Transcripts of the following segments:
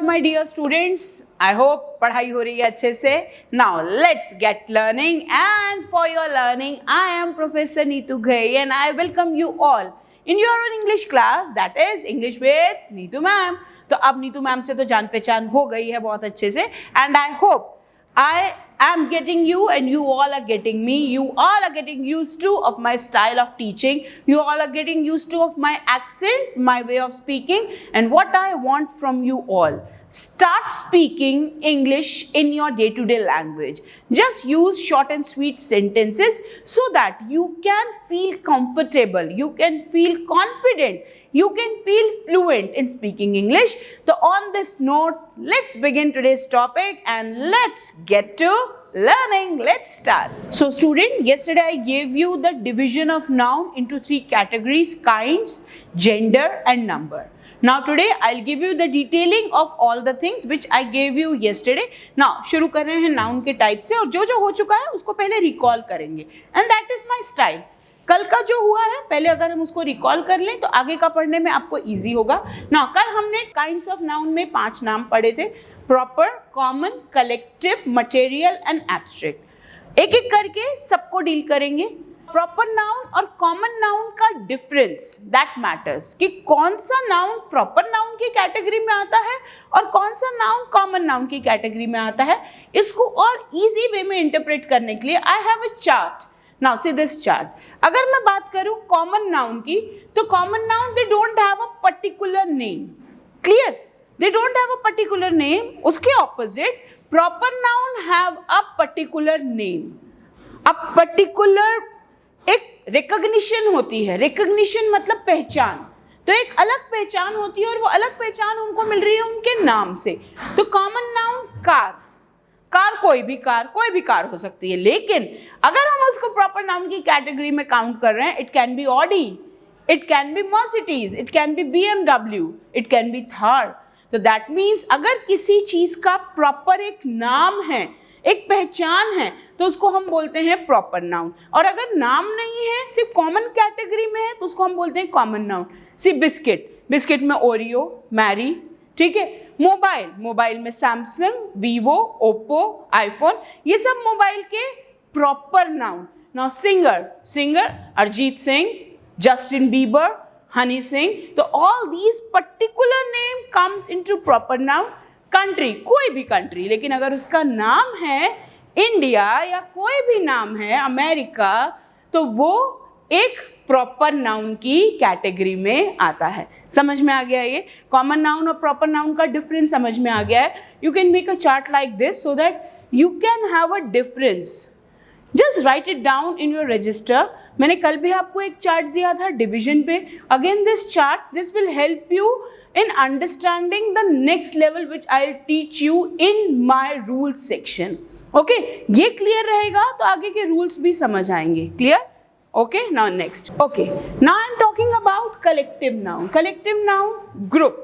my dear students? I hope पढ़ाई हो रही है अच्छे से. Now let's get learning, and for your learning I am Professor Neetu Ghai and I welcome you all in your own English class, that is English with Neetu ma'am. तो अब Neetu ma'am से तो जान पहचान हो गई है बहुत अच्छे से, and I hope I am getting you and you all are getting me. You all are getting used to of my style of teaching. You all are getting used to of my accent, my way of speaking, and what I want from you all. Start speaking English in your day-to-day language. Just use short and sweet sentences so that you can feel comfortable, you can feel confident, you can feel fluent in speaking English. So on this note, let's begin today's topic and let's get to learning. Let's start. So student, yesterday I gave you the division of noun into three categories: kinds, gender and number. Now today I'll give you the detailing of all the things which I gave you yesterday. Now शुरू कर रहे हैं noun के type से, और जो जो हो चुका है उसको पहले रिकॉल करेंगे, and that is my style. कल का जो हुआ है पहले अगर हम उसको रिकॉल कर लें तो आगे का पढ़ने में आपको इजी होगा. ना कल हमने काइंड्स ऑफ नाउन में 5 नाम पढ़े थे: proper, common, collective, material and abstract. एक एक करके सबको डील करेंगे. प्रॉपर नाउन और कॉमन नाउन का डिफरेंस, दैट मैटर्स, कि कौन सा नाउन प्रॉपर नाउन की कैटेगरी में आता है और कौन सा नाउन कॉमन नाउन की कैटेगरी में आता है. इसको और इजी वे में इंटरप्रेट करने के लिए I have a chart. Now see this chart. अगर मैं बात करूं कॉमन नाउन की, तो common noun they don't have a particular name. Clear? They don't have a particular name. उसके opposite proper noun have a particular name. अब particular एक recognition होती है. रिकॉग्निशन मतलब पहचान. तो एक अलग पहचान होती है और वो अलग पहचान उनको मिल रही है उनके नाम से. तो कॉमन नाउन कार. कार कोई भी कार हो सकती है. लेकिन अगर हम उसको प्रॉपर नाउन की कैटेगरी में काउंट कर रहे हैं, it can be Audi, it can be Mercedes, it can be BMW, it can be Thar. तो दैट मीन्स अगर किसी चीज का प्रॉपर एक नाम है, एक पहचान है, तो उसको हम बोलते हैं प्रॉपर नाउन. और अगर नाम नहीं है, सिर्फ कॉमन कैटेगरी में है, तो उसको हम बोलते हैं कॉमन नाउन. सिर्फ बिस्किट में ओरियो, मैरी. ठीक है. मोबाइल में सैमसंग, वीवो, ओप्पो, आईफोन, ये सब मोबाइल के proper noun. Now singer Arijit Singh, Justin Bieber, Honey Singh. तो all these particular name comes into proper noun. Country, कोई भी कंट्री, लेकिन अगर उसका नाम है इंडिया या कोई भी नाम है अमेरिका, तो वो एक प्रॉपर नाउन की कैटेगरी में आता है. समझ में आ गया? ये कॉमन नाउन और प्रॉपर नाउन का डिफरेंस समझ में आ गया है. You can make a chart like this so that you can have a difference. Just right it down in your register. मैंने कल भी आपको एक चार्ट दिया था डिवीजन पे. Again this chart, this will help you in understanding the next level which I'll teach you in my rules section. Okay, ये clear रहेगा तो आगे के rules भी समझ आएंगे. Clear? Okay, now next. Okay, now I'm talking about collective noun. Collective noun, group.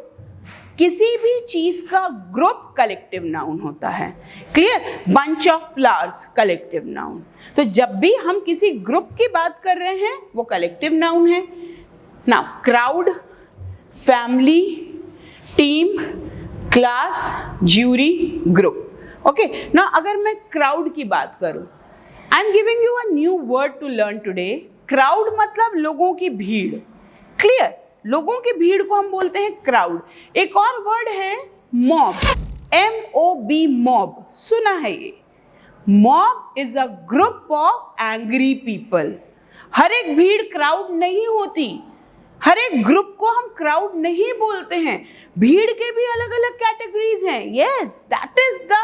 किसी भी चीज का ग्रुप कलेक्टिव नाउन होता है. Clear? Bunch of flowers collective noun. तो जब भी हम किसी ग्रुप की बात कर रहे हैं वो कलेक्टिव नाउन है. Now crowd, family, team, class, jury, group. Okay. ना अगर मैं क्राउड की बात करूं, I am giving you a new word to learn today. Crowd मतलब लोगों की भीड़. क्लियर? लोगों की भीड़ को हम बोलते हैं क्राउड. एक और वर्ड है मॉब, MOB, मॉब. सुना है ये? Mob is a group of angry people. हर एक भीड़ क्राउड नहीं होती. हर एक ग्रुप को हम क्राउड नहीं बोलते हैं. भीड़ के भी अलग अलग कैटेगरीज हैं. Yes, that is the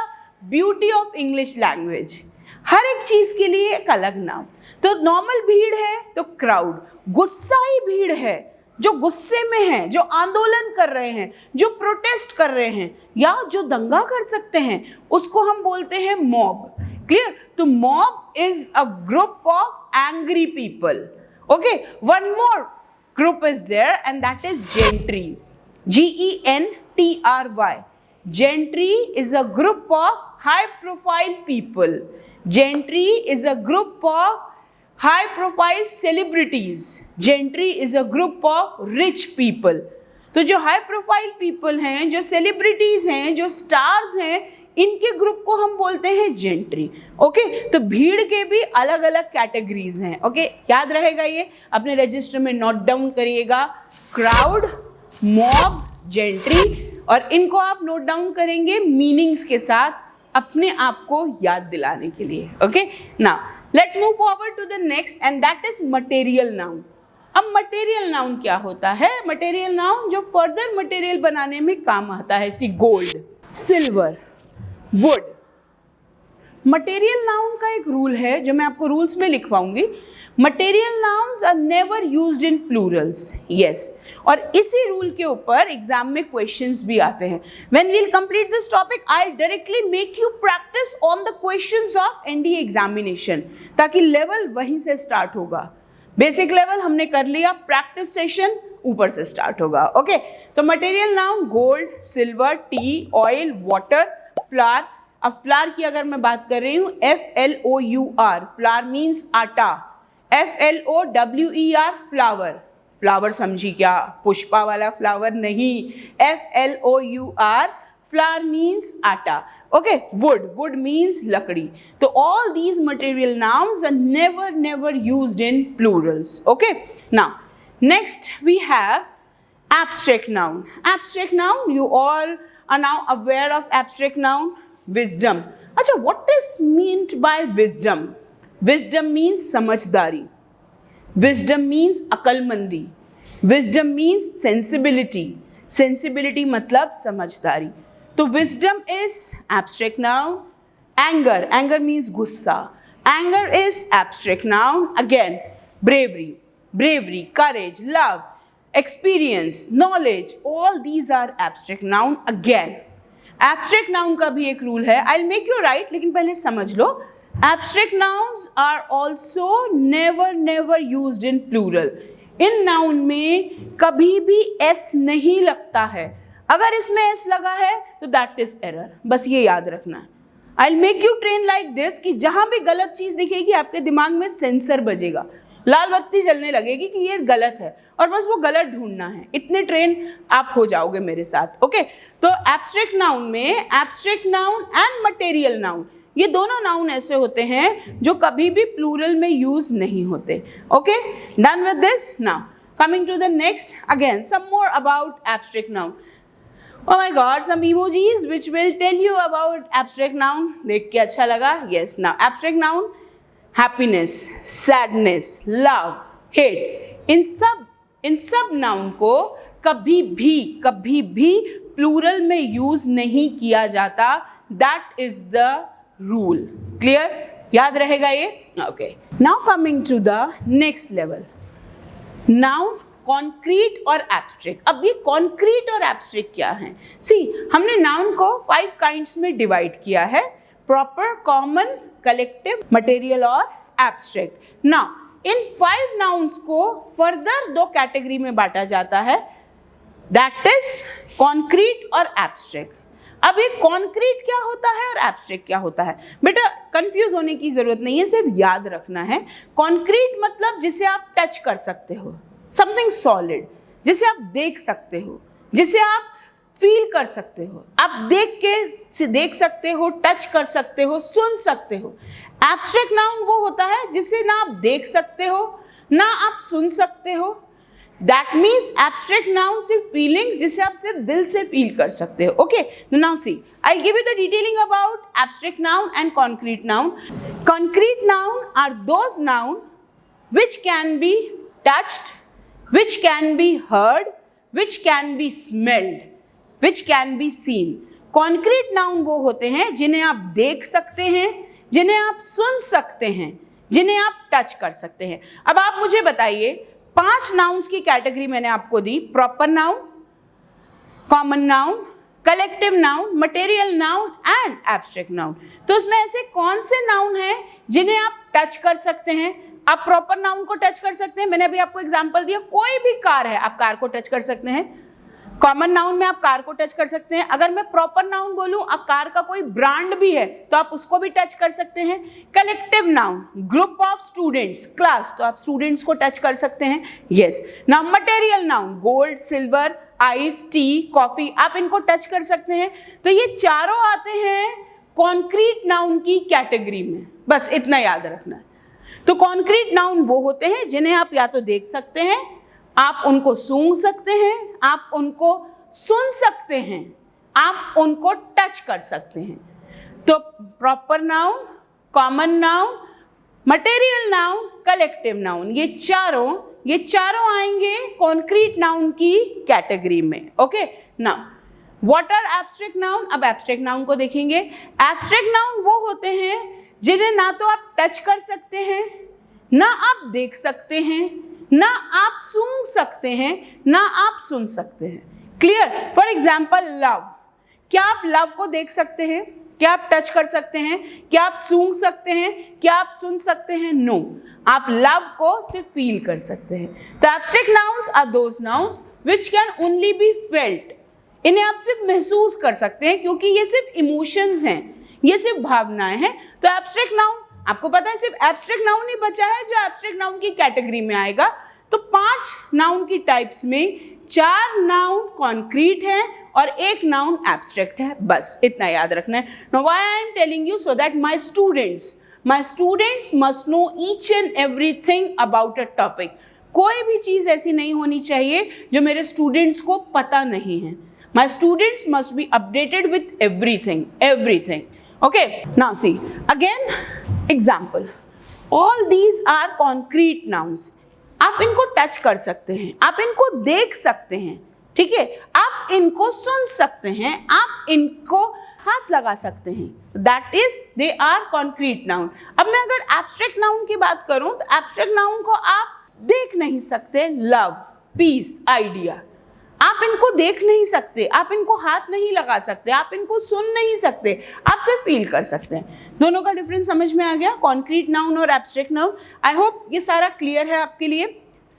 beauty of English language. हर एक चीज के लिए एक अलग नाम. तो नॉर्मल भीड़ है तो क्राउड. गुस्साई भीड़ है, जो गुस्से में है, जो आंदोलन कर रहे हैं, जो प्रोटेस्ट कर रहे हैं या जो दंगा कर सकते हैं, उसको हम बोलते हैं मॉब. क्लियर? तो mob is a group of angry people. Okay. One more group is there and that is gentry. GENTRY. Gentry is a group of high profile people. Gentry is a group of high profile celebrities. Gentry is a group of rich people. तो जो high profile people हैं, जो celebrities हैं, जो stars हैं, इनके group को हम बोलते हैं जेंट्री। ओके, तो भीड़ के भी अलग अलग कैटेगरीज हैं। ओके, याद रहेगा, ये अपने रजिस्टर में नोट डाउन करिएगा, क्राउड, मॉब, जेंट्री, और इनको आप नोट डाउन करेंगे मीनिंग्स के साथ अपने आप को याद दिलाने के लिए। Okay, now let's move forward to the next and that is material noun. अब मटेरियल नाउन क्या होता है? मटेरियल नाउन जो फर्दर मटेरियल बनाने में काम आता है, see gold, silver, wood. Material noun का एक रूल है जो मैं आपको रूल्स में लिखवाऊंगी। Material nouns are never used in plurals. Yes, और इसी रूल के ऊपर एग्जाम में क्वेश्चंस भी आते हैं। When we will complete this topic I directly make you practice on the questions of NDA examination, ताकि लेवल वहीं से स्टार्ट होगा। बेसिक लेवल हमने कर लिया, प्रैक्टिस सेशन ऊपर से स्टार्ट होगा। ओके, तो material noun gold, silver, tea, oil, water, flour. अब फ्लावर की अगर मैं बात कर रही हूँ, FLOUR, flour means atta, FLOWER, flower. Flower समझी क्या? पुष्पा वाला फ्लावर नहीं, FLOUR, flour means atta. Okay, wood, wood means lakdi. तो all these material nouns are never used in plurals. Okay, now next we have abstract noun. Abstract noun, you all are now aware of abstract noun. Wisdom. अच्छा, what is meant by wisdom? Wisdom means समझदारी. Wisdom means अकलमंदी. Wisdom means sensibility. Sensibility मतलब समझदारी. तो wisdom is abstract noun. Anger. Anger means गुस्सा. Anger is abstract noun. Again, bravery. Bravery, courage, love, experience, knowledge, all these are abstract noun. Again, abstract noun का भी एक rule है, I'll make you write, लेकिन पहले समझ लो। Abstract nouns are also never used in plural. In noun में कभी भी s नहीं लगता है। अगर इसमें s लगा है तो that is error, बस ये याद रखना है। I'll make you train like this कि जहाँ भी गलत चीज़ दिखेगी आपके दिमाग में सेंसर बजेगा, लाल बत्ती जलने लगेगी कि ये गलत है, और बस वो गलत ढूंढना है। इतने ट्रेन आप हो जाओगे मेरे साथ। ओके, तो एब्स्ट्रैक्ट नाउन में abstract noun and material noun, ये दोनों नाउन ऐसे होते हैं जो कभी भी प्लूरल में यूज नहीं होते। Okay, done with this. Now coming to the next, again some more about abstract noun. Oh my God, some emojis which will tell you about abstract noun. देख के अच्छा लगा? Yes. Now abstract noun, happiness, sadness, love, hate, इन सब noun को कभी भी plural में use नहीं किया जाता। That is the rule. Clear? याद रहेगा ये? Okay, now coming to the next level, noun concrete और एब्स्ट्रैक्ट। अब ये कॉन्क्रीट और एब्स्ट्रैक्ट क्या है? सी, हमने नाउन को 5 काइंड्स में डिवाइड किया है, प्रॉपर, कॉमन, कलेक्टिव, मटेरियल और एब्स्ट्रैक्ट। नाउ इन 5 नाउन्स को फर्दर 2 कैटेगरी में बांटा जाता है, दैट इज कॉन्क्रीट और एब्स्ट्रैक्ट। अब ये कॉन्क्रीट क्या होता है और एब्स्ट्रैक्ट क्या होता है? बेटा कंफ्यूज होने की जरूरत नहीं है, सिर्फ याद रखना है। कॉन्क्रीट मतलब जिसे आप टच कर सकते हो, समथिंग सॉलिड, जिसे आप देख सकते हो, जिसे आप फील कर सकते हो, आप देख सकते हो, टच कर सकते हो, सुन सकते हो। एब्स्ट्रैक्ट नाउन वो होता है जिसे ना आप देख सकते हो ना आप सुन सकते हो। दैट मीन्स एब्स्ट्रैक्ट नाउन सिर्फ फीलिंग, जिसे आप सिर्फ दिल से फील कर सकते हो। Okay, now see, I give you the detailing about abstract noun and concrete noun. Concrete noun are those noun which can be touched, which can be heard, which can be smelled, which can be seen. Concrete noun वो होते हैं जिन्हें आप देख सकते हैं, जिन्हें आप सुन सकते हैं, जिन्हें आप टच कर सकते हैं। अब आप मुझे बताइए, 5 नाउन्स की कैटेगरी मैंने आपको दी, proper noun, common noun, collective noun, material noun and abstract noun. तो उसमें ऐसे कौन से नाउन हैं जिन्हें आप टच कर सकते हैं? आप प्रॉपर नाउन को टच कर सकते हैं, मैंने अभी आपको एग्जांपल दिया, कोई भी कार है आप कार को टच कर सकते हैं। कॉमन नाउन में आप कार को टच कर सकते हैं। अगर मैं प्रॉपर नाउन बोलूं, अब कार का कोई ब्रांड भी है तो आप उसको भी टच कर सकते हैं। Collective noun, group of students, class, तो आप स्टूडेंट्स को टच कर सकते हैं। Yes. Now material noun, gold, silver, ice, T, coffee, आप इनको टच कर सकते हैं। तो ये चारों आते हैं कॉन्क्रीट नाउन की कैटेगरी में, बस इतना याद रखना है। तो कॉन्क्रीट नाउन वो होते हैं जिन्हें आप या तो देख सकते हैं, आप उनको सूंघ सकते हैं, आप उनको सुन सकते हैं, आप उनको टच कर सकते हैं। तो proper noun, common noun, material noun, collective noun, ये चारों आएंगे कॉन्क्रीट नाउन की कैटेगरी में। Okay, now what are abstract noun? अब एब्स्ट्रैक्ट नाउन को देखेंगे। एब्स्ट्रैक्ट नाउन वो होते हैं जिन्हें ना तो आप टच कर सकते हैं, ना आप देख सकते हैं, ना आप सूंघ सकते हैं, ना आप सुन सकते हैं। क्लियर? फॉर एग्जाम्पल लव, क्या आप लव को देख सकते हैं? क्या आप टच कर सकते हैं? क्या आप सूंघ सकते हैं? क्या आप सुन सकते हैं? नो, आप लव को सिर्फ फील कर सकते हैं। तो abstract nouns are those nouns which can only be felt, इन्हें आप सिर्फ महसूस कर सकते हैं क्योंकि ये सिर्फ इमोशंस हैं, ये सिर्फ भावनाएं हैं। तो एब्स्ट्रैक्ट नाउन, आपको पता है सिर्फ एब्स्ट्रैक्ट नाउन ही बचा है जो एब्स्ट्रैक्ट नाउन की कैटेगरी में आएगा। तो 5 नाउन की टाइप्स में 4 नाउन कॉन्क्रीट है और 1 नाउन एब्स्ट्रैक्ट है, बस इतना याद रखना है। Now why I am telling you, so that my students must know each and everything about a topic. कोई भी चीज ऐसी नहीं होनी चाहिए जो मेरे स्टूडेंट्स को पता नहीं है। My students must be updated with everything. Okay, now see again example, all these are concrete nouns। आप इनको टच कर सकते हैं, आप इनको देख सकते हैं, ठीक है, आप इनको सुन सकते हैं, आप इनको हाथ लगा सकते हैं, that is they are concrete noun। अब मैं अगर abstract noun की बात करूं तो abstract noun को आप देख नहीं सकते, लव, पीस, आइडिया, आप इनको देख नहीं सकते, आप इनको हाथ नहीं लगा सकते, आप इनको सुन नहीं सकते, आप सिर्फ फील कर सकते हैं। दोनों का डिफरेंस समझ में आ गया, कॉन्क्रीट नाउन और एब्स्ट्रैक्ट नाउन। आई होप ये सारा क्लियर है आपके लिए।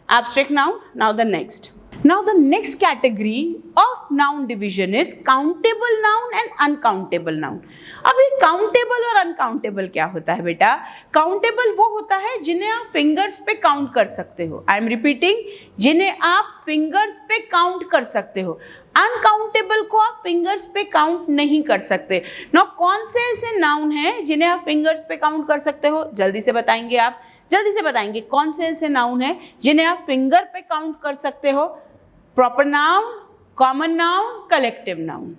Abstract noun. Now the next category of noun division is countable noun and uncountable noun. अब ये काउंटेबल और अनकाउंटेबल क्या होता है बेटा? काउंटेबल वो होता है जिन्हें आप फिंगर्स पे काउंट कर सकते हो। आई एम रिपीटिंग, जिन्हें आप फिंगर्स पे काउंट कर सकते हो। अनकाउंटेबल को आप फिंगर्स पे काउंट नहीं कर सकते। नाउ कौन से ऐसे नाउन हैं जिन्हें आप फिंगर्स पे काउंट कर सकते हो? जल्दी से बताएंगे आप, जल्दी से बताएंगे कौन से ऐसे नाउन हैं जिन्हें आप फिंगर पे काउंट कर सकते हो? Proper noun, common noun, collective noun.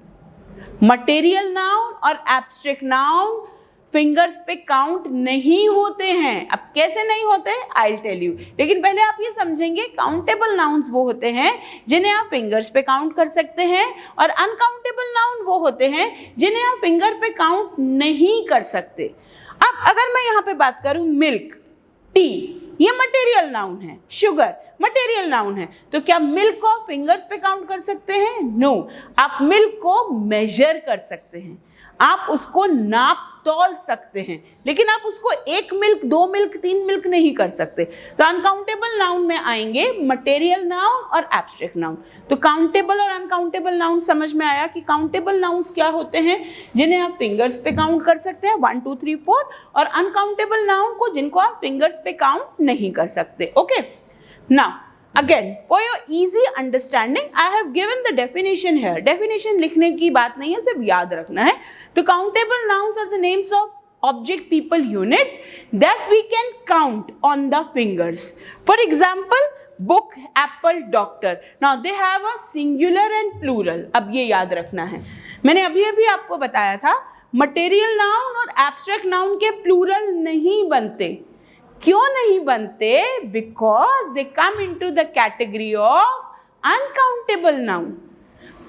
Material noun और एब्स्ट्रैक्ट नाउन फिंगर्स पे काउंट नहीं होते हैं। अब कैसे नहीं होते? आई विल टेल यू, लेकिन पहले आप ये समझेंगे काउंटेबल नाउन्स वो होते हैं जिन्हें आप फिंगर्स पे काउंट कर सकते हैं, और अनकाउंटेबल नाउन वो होते हैं जिन्हें आप फिंगर पे काउंट नहीं कर सकते। अब अगर मैं यहाँ पे बात करूँ मिल्क, टी, ये मटेरियल नाउन है, शुगर मटेरियल नाउन है, तो क्या मिल्क को फिंगर्स पे काउंट कर सकते हैं? नो, आप मिल्क को मेजर कर सकते हैं, आप उसको नाप तौल सकते हैं, लेकिन आप उसको 1 मिल्क, 2 मिल्क, 3 मिल्क नहीं कर सकते। तो अनकाउंटेबल नाउन में आएंगे मटेरियल नाउन और एब्स्ट्रैक्ट नाउन। तो काउंटेबल और अनकाउंटेबल नाउन समझ में आया कि काउंटेबल नाउन्स क्या होते हैं जिन्हें आप फिंगर्स पे काउंट कर सकते हैं 1 2 3 4, और अनकाउंटेबल नाउन को जिनको आप फिंगर्स पे काउंट नहीं कर सकते। Okay, now again for your easy understanding I have given the definition here। definition लिखने की बात नहीं है, सिर्फ याद रखना है। तो countable nouns are the names of object, people, units that we can count on the fingers। for example book, apple, doctor। now they have a singular and plural। अब ये याद रखना है, मैंने अभी आपको बताया था material noun और abstract noun के plural नहीं बनते। क्यों नहीं बनते? Because they come into the category of uncountable noun.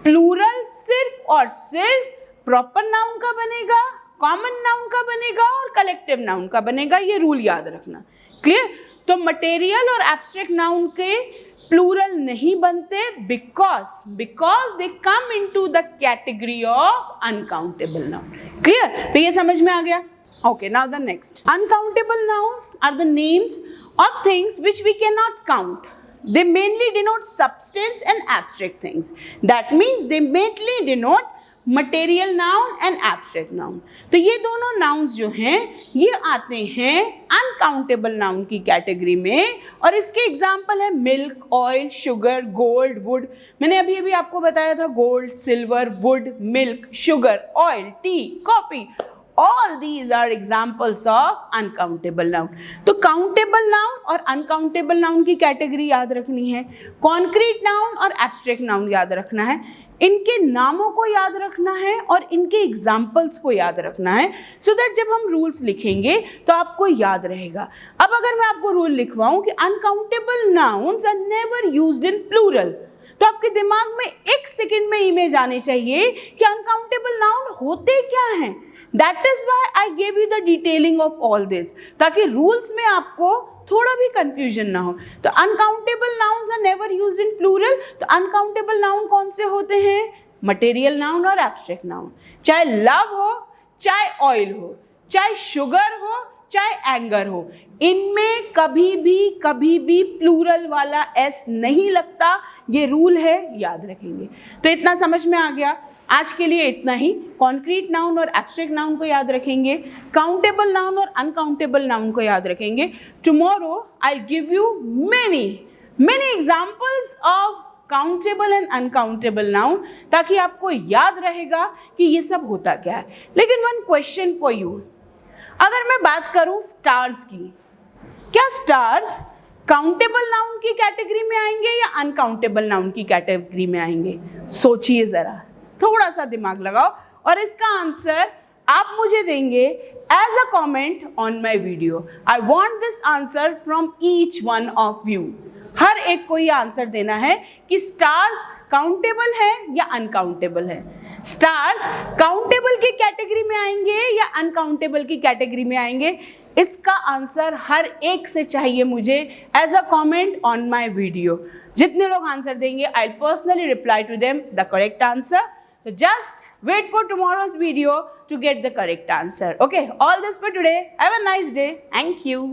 Plural सिर्फ और सिर्फ प्रॉपर नाउन का बनेगा, कॉमन नाउन का बनेगा और कलेक्टिव नाउन का बनेगा, ये रूल याद रखना। क्लियर? तो मटेरियल और एब्स्ट्रैक्ट नाउन के प्लूरल नहीं बनते because they come into the category of uncountable noun. Clear? तो ये समझ में आ गया। Okay, now the next. Uncountable nouns are the names of things which we cannot count. They mainly denote substance and abstract things. That means they mainly denote material noun and abstract noun. तो ये दोनों nouns जो हैं ये आते हैं uncountable noun की category में, और इसके एग्जाम्पल है milk, oil, sugar, gold, would. मैंने अभी अभी आपको बताया था gold, silver, would, milk, sugar, oil, T, coffee, all these are examples of uncountable noun। तो countable noun और uncountable noun की कैटेगरी याद रखनी है, concrete noun और abstract noun याद रखना है, इनके नामों को याद रखना है और इनके एग्जाम्पल्स को याद रखना है, सो दैट जब हम रूल्स लिखेंगे तो आपको याद रहेगा। अब अगर मैं आपको रूल लिखवाऊं कि uncountable nouns are never used in plural, तो आपके दिमाग में एक सेकंड में इमेज आनी चाहिए कि अनकाउंटेबल नाउन होते क्या हैं। That is why I gave you the detailing of all this, ताकि रूल्स में आपको थोड़ा भी कंफ्यूजन ना हो। तो uncountable nouns are never used in plural. तो अनकाउंटेबल नाउन कौन से होते हैं? मटेरियल नाउन और एब्स्ट्रैक्ट नाउन। चाहे लव हो, चाहे ऑयल हो, चाहे शुगर हो, चाहे एंगर हो, इनमें कभी भी प्लूरल वाला एस नहीं लगता। ये रूल है, याद रखेंगे। तो इतना समझ में आ गया। आज के लिए इतना ही। कॉन्क्रीट नाउन और एब्स्ट्रैक्ट नाउन को याद रखेंगे, काउंटेबल नाउन और अनकाउंटेबल नाउन को याद रखेंगे। Tomorrow I give you many examples of countable and uncountable noun, ताकि आपको याद रहेगा कि ये सब होता क्या है। लेकिन वन क्वेश्चन फॉर यू, अगर मैं बात करूं स्टार्स की, क्या स्टार्स काउंटेबल नाउन की कैटेगरी में आएंगे या अनकाउंटेबल नाउन की कैटेगरी में आएंगे? सोचिए जरा, थोड़ा सा दिमाग लगाओ और इसका आंसर आप मुझे देंगे as a comment on my video. I want this answer from each one of you. हर एक को ये आंसर देना है कि स्टार्स काउंटेबल है या अनकाउंटेबल है। स्टार्स काउंटेबल की कैटेगरी में आएंगे या अनकाउंटेबल की कैटेगरी में आएंगे, इसका आंसर हर एक से चाहिए मुझे as a comment on my video. जितने लोग आंसर देंगे, I will personally reply to them the correct answer. So just wait for tomorrow's video to get the correct answer. Okay, all this for today. Have a nice day. Thank you.